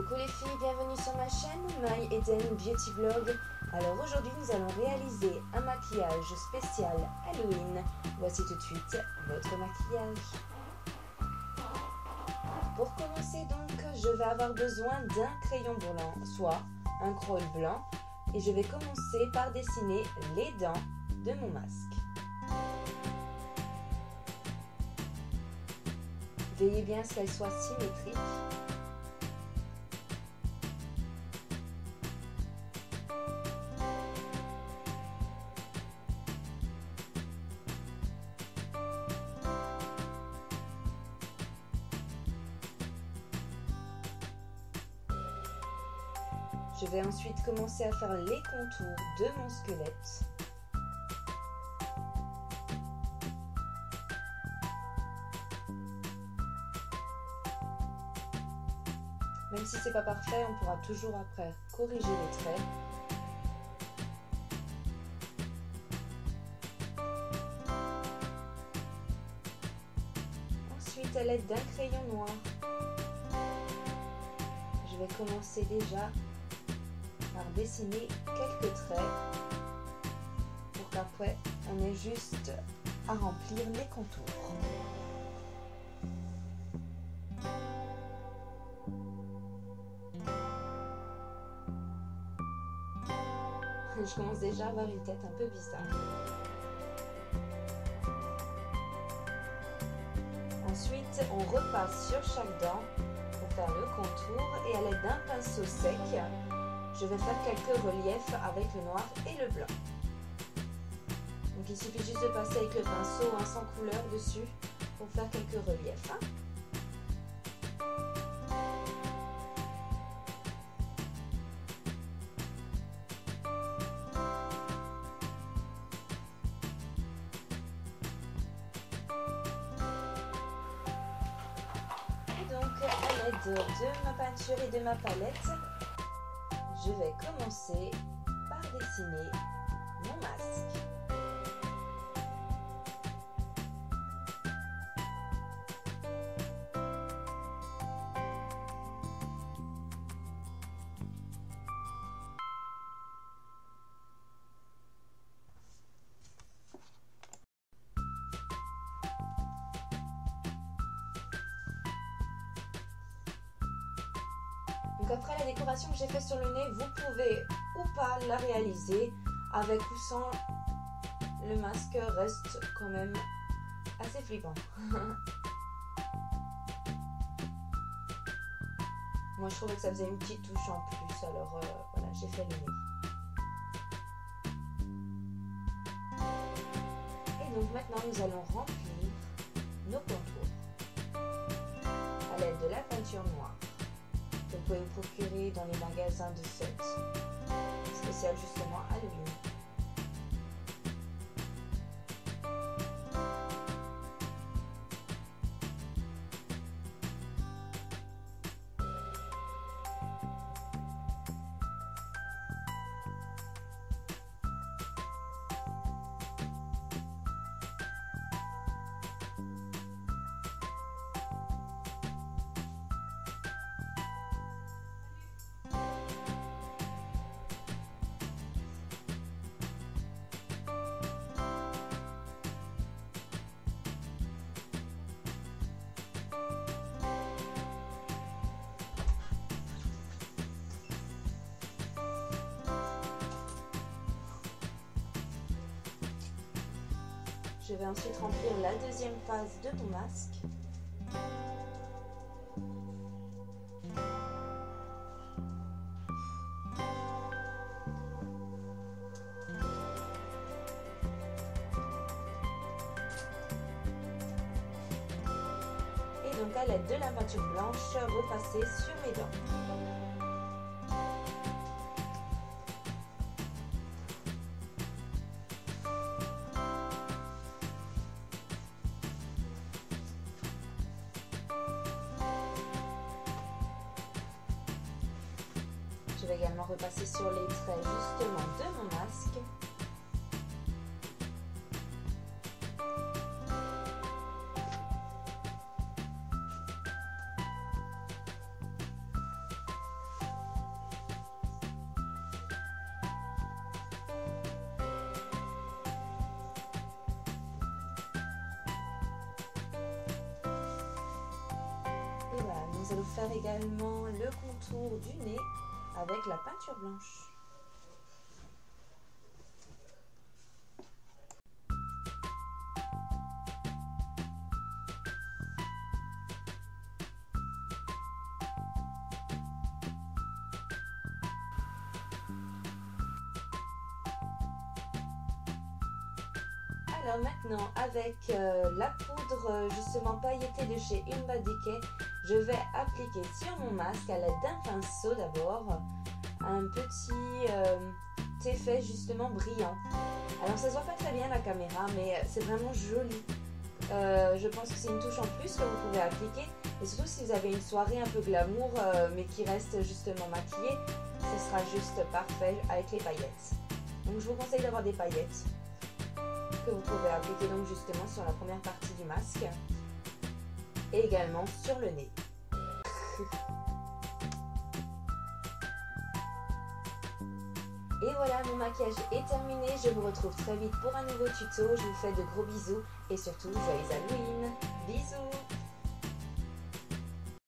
Coucou les filles, bienvenue sur ma chaîne My Eden Beauty Vlog. Alors aujourd'hui nous allons réaliser un maquillage spécial Halloween. Voici tout de suite votre maquillage. Pour commencer donc, je vais avoir besoin d'un crayon blanc, soit un crayon blanc. Et je vais commencer par dessiner les dents de mon masque. Veillez bien à ce qu'elles soient symétriques. Je vais ensuite commencer à faire les contours de mon squelette. Même si c'est pas parfait, on pourra toujours après corriger les traits. Ensuite, à l'aide d'un crayon noir, je vais commencer déjà par dessiner quelques traits pour qu'après on ait juste à remplir les contours. Je commence déjà à avoir une tête un peu bizarre. Ensuite, on repasse sur chaque dent pour faire le contour et à l'aide d'un pinceau sec, je vais faire quelques reliefs avec le noir et le blanc. Donc il suffit juste de passer avec le pinceau sans couleur dessus pour faire quelques reliefs. Et donc à l'aide de ma peinture et de ma palette, je vais commencer par dessiner mon masque. Donc après la décoration que j'ai faite sur le nez, vous pouvez ou pas la réaliser avec ou sans. Le masque reste quand même assez flippant. Moi je trouvais que ça faisait une petite touche en plus, alors voilà, j'ai fait le nez. Et donc maintenant nous allons remplir nos contours à l'aide de la peinture noire. Vous pouvez vous procurer dans les magasins de fêtes, spécial justement Halloween. Je vais ensuite remplir la deuxième phase de mon masque. Et donc à l'aide de la peinture blanche, repasser sur mes dents. Je vais également repasser sur les traits justement de mon masque. nous allons faire également le contour du nez avec la peinture blanche. Alors maintenant, avec la poudre justement pailletée de chez Urban Decay, je vais appliquer sur mon masque à l'aide d'un pinceau d'abord un petit effet justement brillant. Alors ça se voit pas très bien à la caméra, mais c'est vraiment joli. Je pense que c'est une touche en plus que vous pouvez appliquer, et surtout si vous avez une soirée un peu glamour mais qui reste justement maquillée, ce sera juste parfait avec les paillettes. Donc je vous conseille d'avoir des paillettes que vous pouvez appliquer donc justement sur la première partie du masque et également sur le nez. Et voilà, mon maquillage est terminé. Je vous retrouve très vite pour un nouveau tuto. Je vous fais de gros bisous et surtout joyeux Halloween. Bisous.